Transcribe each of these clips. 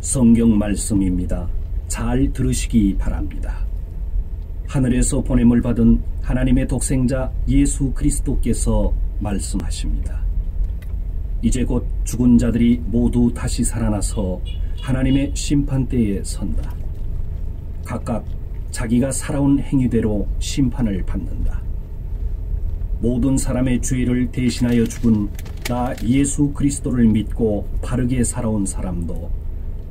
성경 말씀입니다. 잘 들으시기 바랍니다. 하늘에서 보냄을 받은 하나님의 독생자 예수 그리스도께서 말씀하십니다. 이제 곧 죽은 자들이 모두 다시 살아나서 하나님의 심판대에 선다. 각각 자기가 살아온 행위대로 심판을 받는다. 모든 사람의 죄를 대신하여 죽은 나 예수 그리스도를 믿고 바르게 살아온 사람도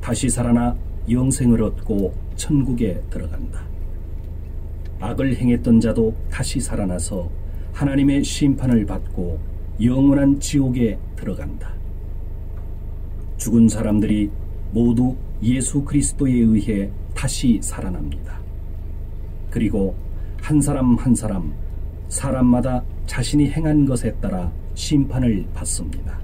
다시 살아나 영생을 얻고 천국에 들어간다. 악을 행했던 자도 다시 살아나서 하나님의 심판을 받고 영원한 지옥에 들어간다. 죽은 사람들이 모두 예수 그리스도에 의해 다시 살아납니다. 그리고 한 사람 한 사람, 사람마다 자신이 행한 것에 따라 심판을 받습니다.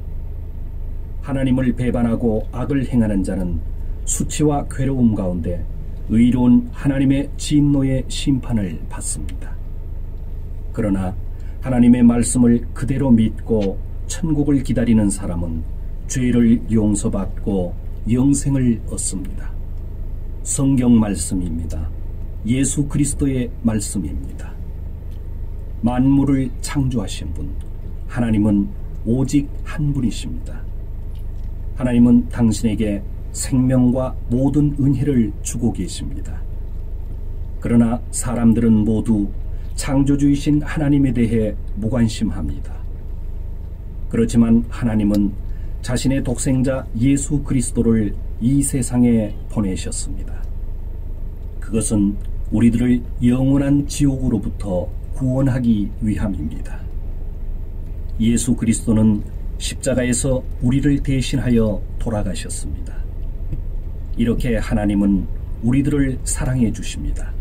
하나님을 배반하고 악을 행하는 자는 수치와 괴로움 가운데 의로운 하나님의 진노의 심판을 받습니다. 그러나 하나님의 말씀을 그대로 믿고 천국을 기다리는 사람은 죄를 용서받고 영생을 얻습니다. 성경 말씀입니다. 예수 그리스도의 말씀입니다. 만물을 창조하신 분, 하나님은 오직 한 분이십니다. 하나님은 당신에게 생명과 모든 은혜를 주고 계십니다. 그러나 사람들은 모두 창조주이신 하나님에 대해 무관심합니다. 그렇지만 하나님은 자신의 독생자 예수 그리스도를 이 세상에 보내셨습니다. 그것은 우리들을 영원한 지옥으로부터 구원하기 위함입니다. 예수 그리스도는 십자가에서 우리를 대신하여 돌아가셨습니다. 이렇게 하나님은 우리들을 사랑해 주십니다.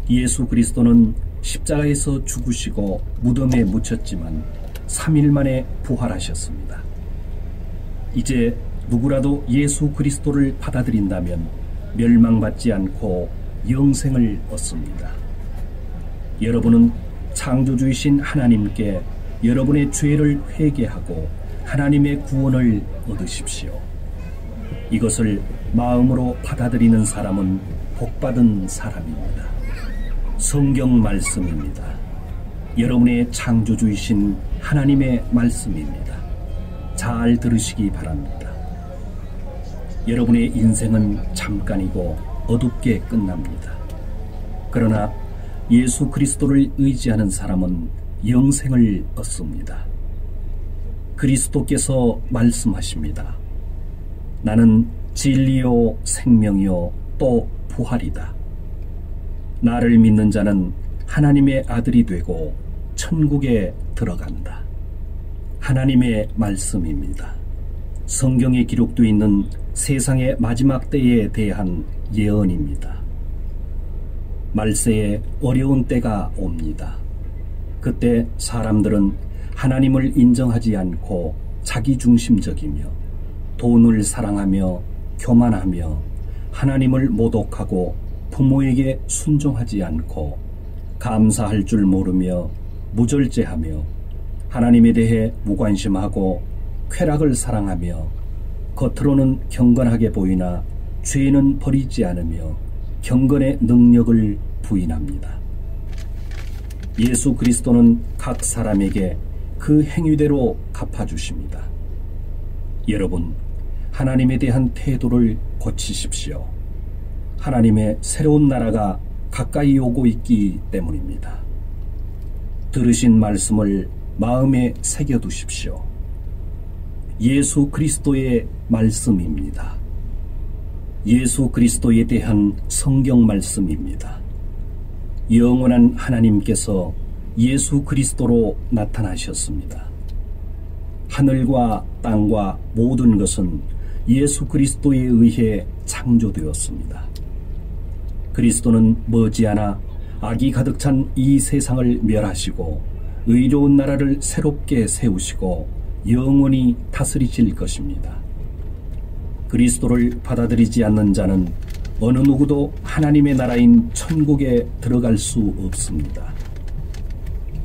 예수 그리스도는 십자가에서 죽으시고 무덤에 묻혔지만 3일 만에 부활하셨습니다. 이제 누구라도 예수 그리스도를 받아들인다면 멸망받지 않고 영생을 얻습니다. 여러분은 창조주이신 하나님께 여러분의 죄를 회개하고 하나님의 구원을 얻으십시오. 이것을 마음으로 받아들이는 사람은 복받은 사람입니다. 성경 말씀입니다. 여러분의 창조주이신 하나님의 말씀입니다. 잘 들으시기 바랍니다. 여러분의 인생은 잠깐이고 어둡게 끝납니다. 그러나 예수 그리스도를 의지하는 사람은 영생을 얻습니다. 그리스도께서 말씀하십니다. 나는 진리요 생명이요 또 부활이다. 나를 믿는 자는 하나님의 아들이 되고 천국에 들어간다. 하나님의 말씀입니다. 성경에 기록되어 있는 세상의 마지막 때에 대한 예언입니다. 말세에 어려운 때가 옵니다. 그때 사람들은 하나님을 인정하지 않고 자기중심적이며 돈을 사랑하며 교만하며 하나님을 모독하고 부모에게 순종하지 않고 감사할 줄 모르며 무절제하며 하나님에 대해 무관심하고 쾌락을 사랑하며 겉으로는 경건하게 보이나 죄는 버리지 않으며 경건의 능력을 부인합니다. 예수 그리스도는 각 사람에게 그 행위대로 갚아주십니다. 여러분, 하나님에 대한 태도를 고치십시오. 하나님의 새로운 나라가 가까이 오고 있기 때문입니다. 들으신 말씀을 마음에 새겨두십시오. 예수 그리스도의 말씀입니다. 예수 그리스도에 대한 성경 말씀입니다. 영원한 하나님께서 예수 그리스도로 나타나셨습니다. 하늘과 땅과 모든 것은 예수 그리스도에 의해 창조되었습니다. 그리스도는 머지않아 악이 가득 찬 이 세상을 멸하시고 의로운 나라를 새롭게 세우시고 영원히 다스리실 것입니다. 그리스도를 받아들이지 않는 자는 어느 누구도 하나님의 나라인 천국에 들어갈 수 없습니다.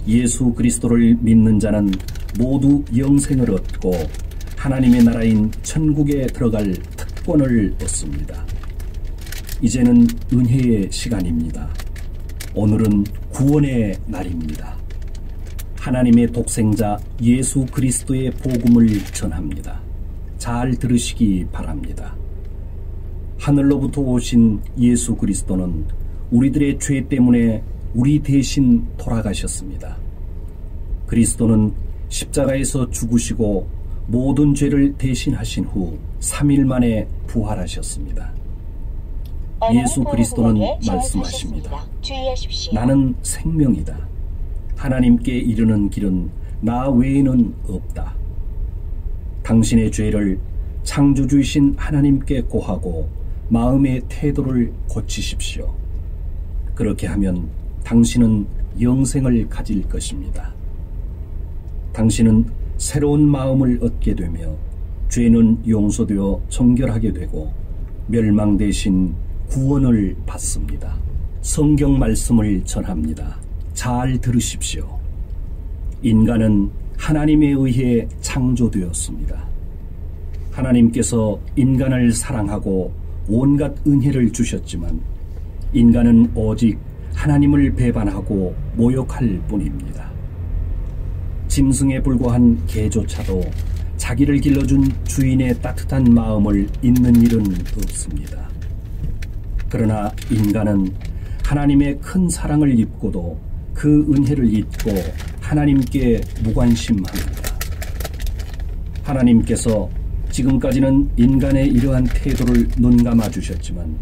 예수 그리스도를 믿는 자는 모두 영생을 얻고 하나님의 나라인 천국에 들어갈 특권을 얻습니다. 이제는 은혜의 시간입니다. 오늘은 구원의 날입니다. 하나님의 독생자 예수 그리스도의 복음을 전합니다. 잘 들으시기 바랍니다. 하늘로부터 오신 예수 그리스도는 우리들의 죄 때문에 우리 대신 돌아가셨습니다. 그리스도는 십자가에서 죽으시고 모든 죄를 대신하신 후 3일 만에 부활하셨습니다. 예수 그리스도는 말씀하십니다. 나는 생명이다. 하나님께 이르는 길은 나 외에는 없다. 당신의 죄를 창조주이신 하나님께 고하고 마음의 태도를 고치십시오. 그렇게 하면 당신은 영생을 가질 것입니다. 당신은 새로운 마음을 얻게 되며 죄는 용서되어 정결하게 되고 멸망 대신 구원을 받습니다. 성경 말씀을 전합니다. 잘 들으십시오. 인간은 하나님에 의해 창조되었습니다. 하나님께서 인간을 사랑하고 온갖 은혜를 주셨지만 인간은 오직 하나님을 배반하고 모욕할 뿐입니다. 짐승에 불과한 개조차도 자기를 길러준 주인의 따뜻한 마음을 잊는 일은 없습니다. 그러나 인간은 하나님의 큰 사랑을 입고도 그 은혜를 잊고 하나님께 무관심합니다. 하나님께서 지금까지는 인간의 이러한 태도를 눈감아 주셨지만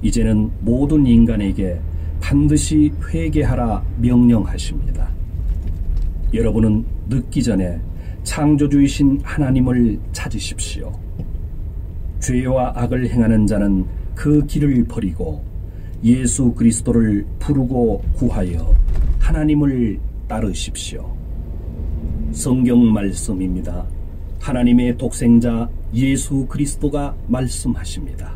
이제는 모든 인간에게 반드시 회개하라 명령하십니다. 여러분은 늦기 전에 창조주이신 하나님을 찾으십시오. 죄와 악을 행하는 자는 그 길을 버리고 예수 그리스도를 부르고 구하여 하나님을 따르십시오. 성경 말씀입니다. 하나님의 독생자 예수 그리스도가 말씀하십니다.